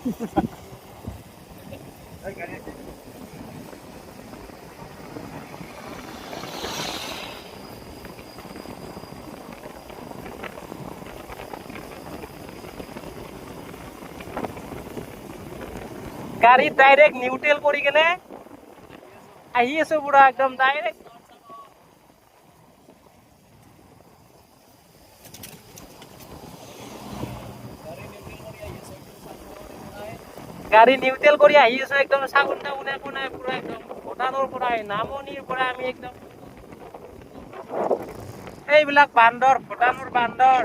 গাড়ী direct neutral কৰি কেনে আহি আছো পুৰা একদম ডাইৰেক্ট। গাড়ী নিউট্ৰেল কৰি আহি আছো একদম চাউন টাউন একো নাই পুৰা একদম ভূটানৰ পৰা নামনিৰ পৰা আমি একদম এইবিলাক বান্দৰ ভূটানৰ বান্দৰ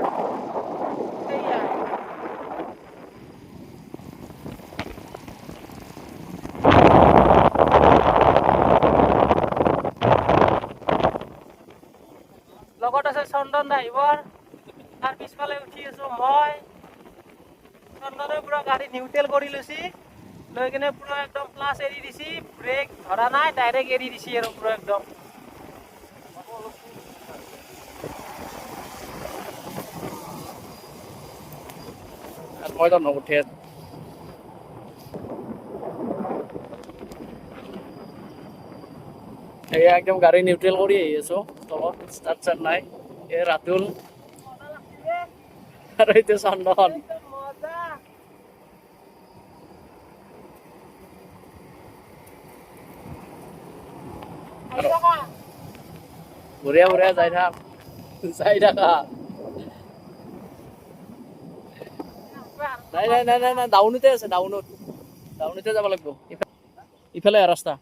লগত আছে চন্দন ড্ৰাইভাৰ তাৰ পিছফালে উঠি আছো মই। চন্দনে পুৰা গাড়ী নিউট্ৰেল কৰি লৈছি লৈ কিনে পুৰা একদম ক্লাছ এৰি দিছি ব্ৰেক ধৰা নাই ডাইৰেক্ট এৰি দিছি আৰু পুৰা একদম মই তো নুঠে এয়া একদম গাড়ী নিউট্ৰেল কৰি আহি আছো তলত ষ্টাৰ্ট চাৰ্ট নাই। এই ৰাতুল আৰু এইটো চন্দন বঢ়িয়া বঢ়িয়া যাই থাকা নাই নাই নাই নাই নাই ডাউনতে আছে ডাউনতে যাব লাগিব ইফালে ৰাস্তা।